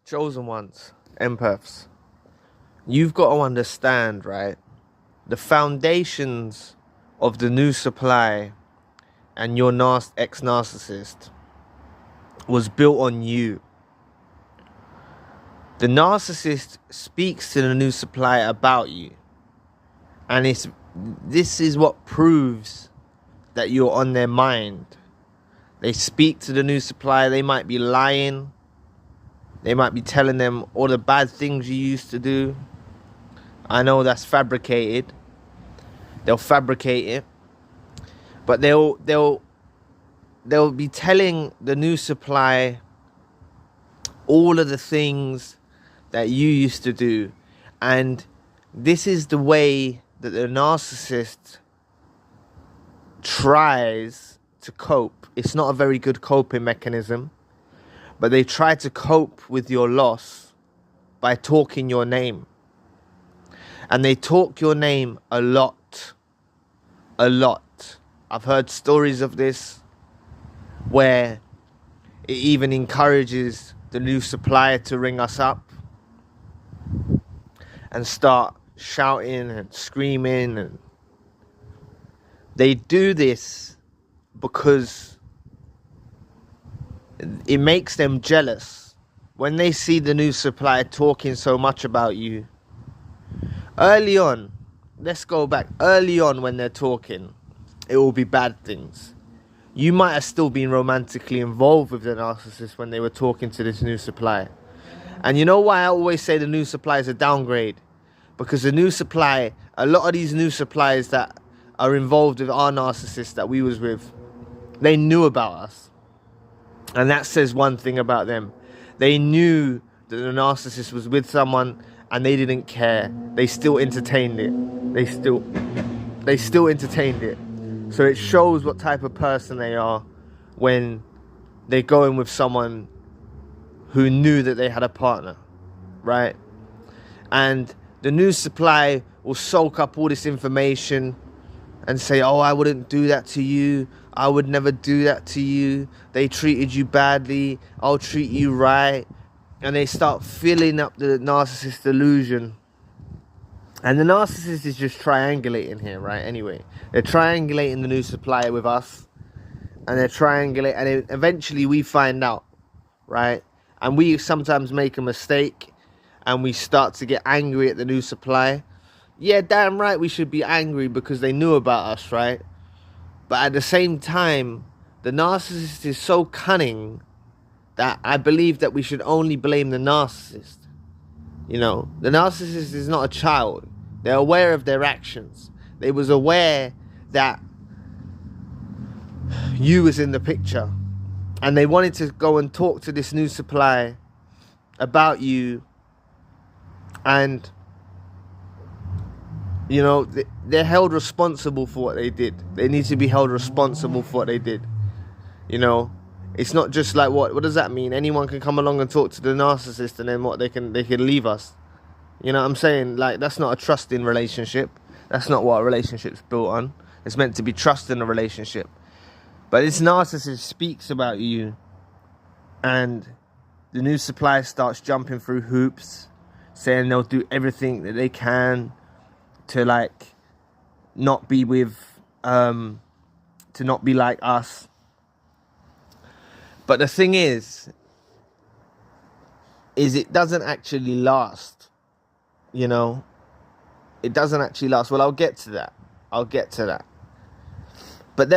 Chosen ones, empaths, you've got to understand, right? The foundations of the new supply and your ex-narcissist was built on you. The narcissist speaks to the new supply about you. And this is what proves that you're on their mind. They speak to the new supply. They might be lying. They might be telling them all the bad things you used to do. I know that's fabricated. They'll fabricate it. But they'll be telling the new supply all of the things that you used to do. And this is the way that the narcissist tries to cope. It's not a very good coping mechanism, but they try to cope with your loss by talking your name. And they talk your name a lot. A lot. I've heard stories of this where it even encourages the new supplier to ring us up and start shouting and screaming. And they do this because it makes them jealous. When they see the new supplier talking so much about you, early on, let's go back, early on when they're talking, it will be bad things. You might have still been romantically involved with the narcissist when they were talking to this new supply. And you know why I always say the new supply is a downgrade? Because the new supply, a lot of these new suppliers that are involved with our narcissists that we was with, they knew about us. And that says one thing about them. They knew that the narcissist was with someone and they didn't care. They still entertained it. They still entertained it. So it shows what type of person they are when they're going with someone who knew that they had a partner, right? And the new supply will soak up all this information and say, oh, I wouldn't do that to you. I would never do that to you. They treated you badly. I'll treat you right. And they start filling up the narcissist illusion. And the narcissist is just triangulating here, right? Anyway, they're triangulating the new supplier with us. And they're triangulating. And eventually we find out, right? And we sometimes make a mistake. And we start to get angry at the new supply. Yeah, damn right we should be angry because they knew about us, right? But at the same time, the narcissist is so cunning that I believe that we should only blame the narcissist. You know, the narcissist is not a child. They're aware of their actions. They was aware that you was in the picture. And they wanted to go and talk to this new supply about you. And, you know, they're held responsible for what they did. They need to be held responsible for what they did. You know, it's not just like, what does that mean? Anyone can come along and talk to the narcissist and then what, they can leave us. You know what I'm saying? Like, that's not a trusting relationship. That's not what a relationship's built on. It's meant to be trust in a relationship. But this narcissist speaks about you and the new supply starts jumping through hoops, saying they'll do everything that they can to, like, not be with, to not be like us. But the thing is it doesn't actually last, you know? It doesn't actually last. Well, I'll get to that. But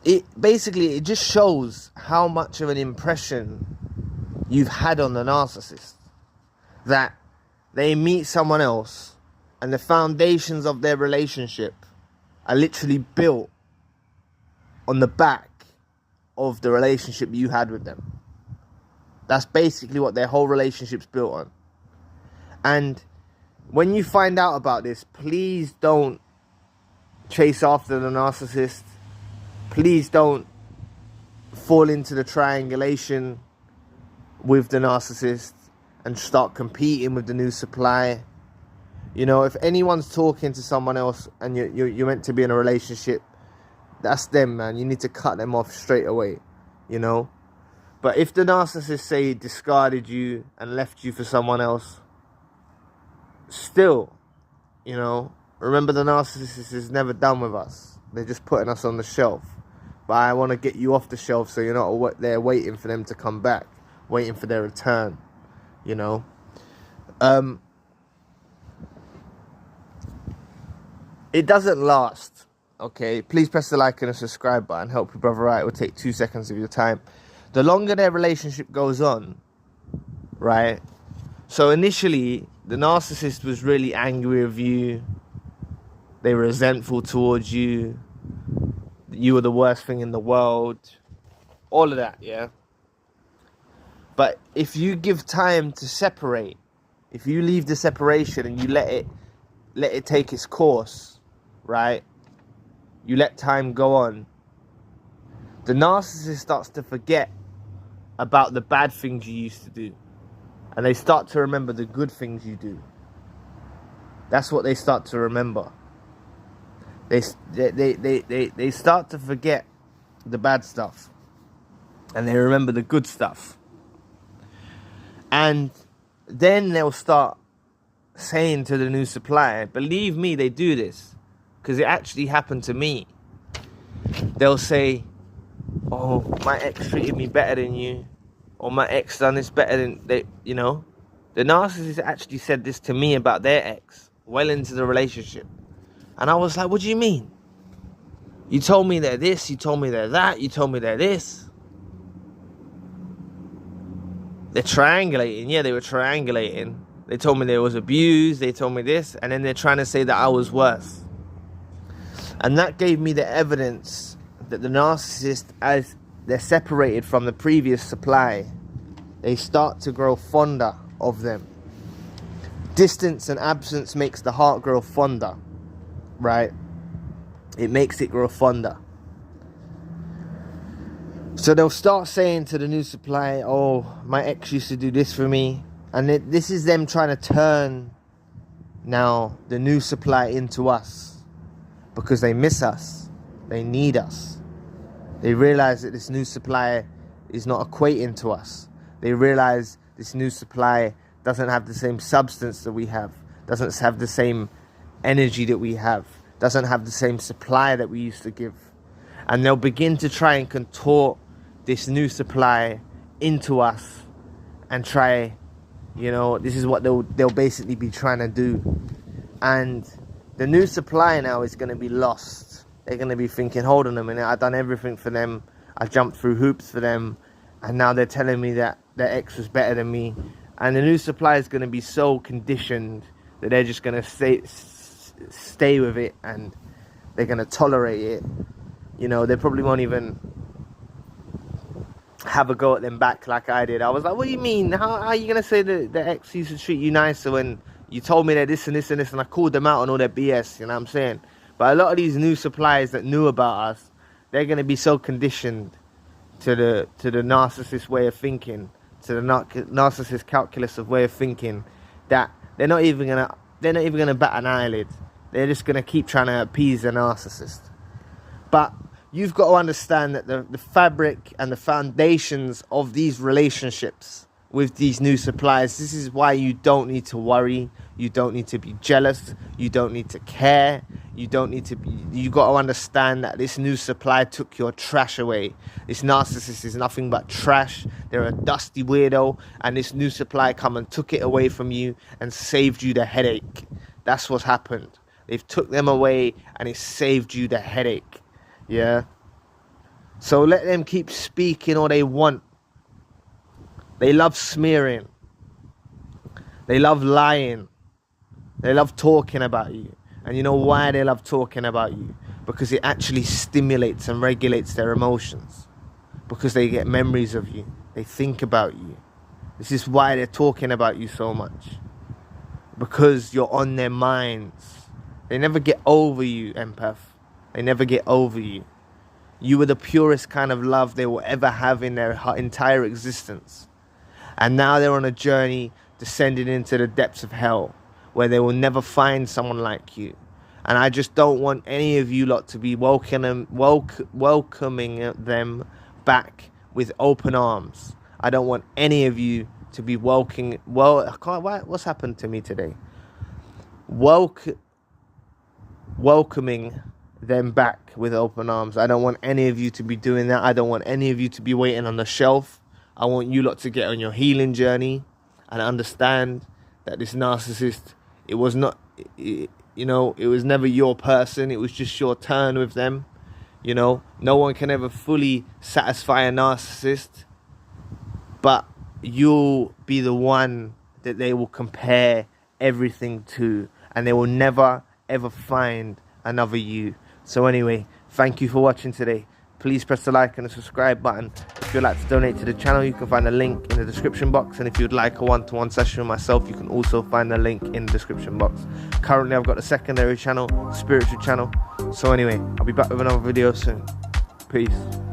it just shows how much of an impression you've had on the narcissist. That they meet someone else and the foundations of their relationship are literally built on the back of the relationship you had with them. That's basically what their whole relationship's built on. And when you find out about this, please don't chase after the narcissist. Please don't fall into the triangulation with the narcissist and start competing with the new supply. You know, if anyone's talking to someone else and you're meant to be in a relationship, that's them, man. You need to cut them off straight away, you know. But if the narcissist, say, discarded you and left you for someone else, still, you know, remember the narcissist is never done with us. They're just putting us on the shelf. But I want to get you off the shelf so you're not there waiting for them to come back, waiting for their return, you know. It doesn't last, okay? Please press the like and the subscribe button. Help your brother out. It will take 2 seconds of your time. The longer their relationship goes on, right? So initially, the narcissist was really angry with you. They were resentful towards you. You were the worst thing in the world. All of that, yeah? But if you give time to separate, if you leave the separation and you let it take its course, right? You let time go on. The narcissist starts to forget about the bad things you used to do. And they start to remember the good things you do. That's what they start to remember. They start to forget the bad stuff. And they remember the good stuff. And then they'll start saying to the new supplier, believe me, they do this. Because it actually happened to me. They'll say, oh, my ex treated me better than you. Or my ex done this better than they, you know. The narcissist actually said this to me about their ex, well into the relationship. And I was like, what do you mean? You told me they're this, you told me they're that, you told me they're this. They're triangulating. Yeah, they were triangulating. They told me there was abuse, they told me this, and then they're trying to say that I was worse. And that gave me the evidence that the narcissist, as they're separated from the previous supply, they start to grow fonder of them. Distance and absence makes the heart grow fonder, right? It makes it grow fonder. So they'll start saying to the new supply, oh, my ex used to do this for me. And this is them trying to turn now the new supply into us. Because they miss us. They need us. They realize that this new supply is not equating to us. They realize this new supply doesn't have the same substance that we have. Doesn't have the same energy that we have. Doesn't have the same supply that we used to give. And they'll begin to try and contort this new supply into us. And try, you know, this is what they'll basically be trying to do. And the new supply now is going to be lost. They're going to be thinking, hold on a minute, I've done everything for them. I jumped through hoops for them. And now they're telling me that their ex was better than me. And the new supply is going to be so conditioned that they're just going to stay with it. And they're going to tolerate it. You know, they probably won't even have a go at them back like I did. I was like, what do you mean? How are you going to say that the ex used to treat you nicer when you told me that this and this and this, and I called them out on all their BS, you know what I'm saying? But a lot of these new suppliers that knew about us, they're going to be so conditioned to the narcissist way of thinking, to the narcissist calculus of way of thinking, that they're not even gonna bat an eyelid. They're just gonna keep trying to appease the narcissist. But you've got to understand that the fabric and the foundations of these relationships with these new suppliers, this is why you don't need to worry, you don't need to be jealous, you don't need to care, you got to understand that this new supply took your trash away. This narcissist is nothing but trash. They're a dusty weirdo, and this new supply come and took it away from you and saved you the headache. That's what's happened. They've took them away and it saved you the headache. Yeah. So let them keep speaking all they want. They love smearing. They love lying. They love talking about you. And you know why they love talking about you? Because it actually stimulates and regulates their emotions. Because they get memories of you. They think about you. This is why they're talking about you so much. Because you're on their minds. They never get over you, empath. They never get over you. You were the purest kind of love they will ever have in their entire existence. And now they're on a journey descending into the depths of hell, where they will never find someone like you. And I just don't want any of you lot to be welcoming them back with open arms. I don't want any of you to be welcoming. Well, I can't. What's happened to me today? Welcoming them back with open arms. I don't want any of you to be doing that. I don't want any of you to be waiting on the shelf. I want you lot to get on your healing journey and understand that this narcissist, it was not, it was never your person. It was just your turn with them. No one can ever fully satisfy a narcissist, but you'll be the one that they will compare everything to, and they will never ever find another you. So anyway, thank you for watching today. Please press the like and the subscribe button. If you'd like to donate to the channel, you can find a link in the description box. And if you'd like a one-to-one session with myself, you can also find the link in the description box. Currently, I've got a secondary channel, spiritual channel. So anyway, I'll be back with another video soon. Peace.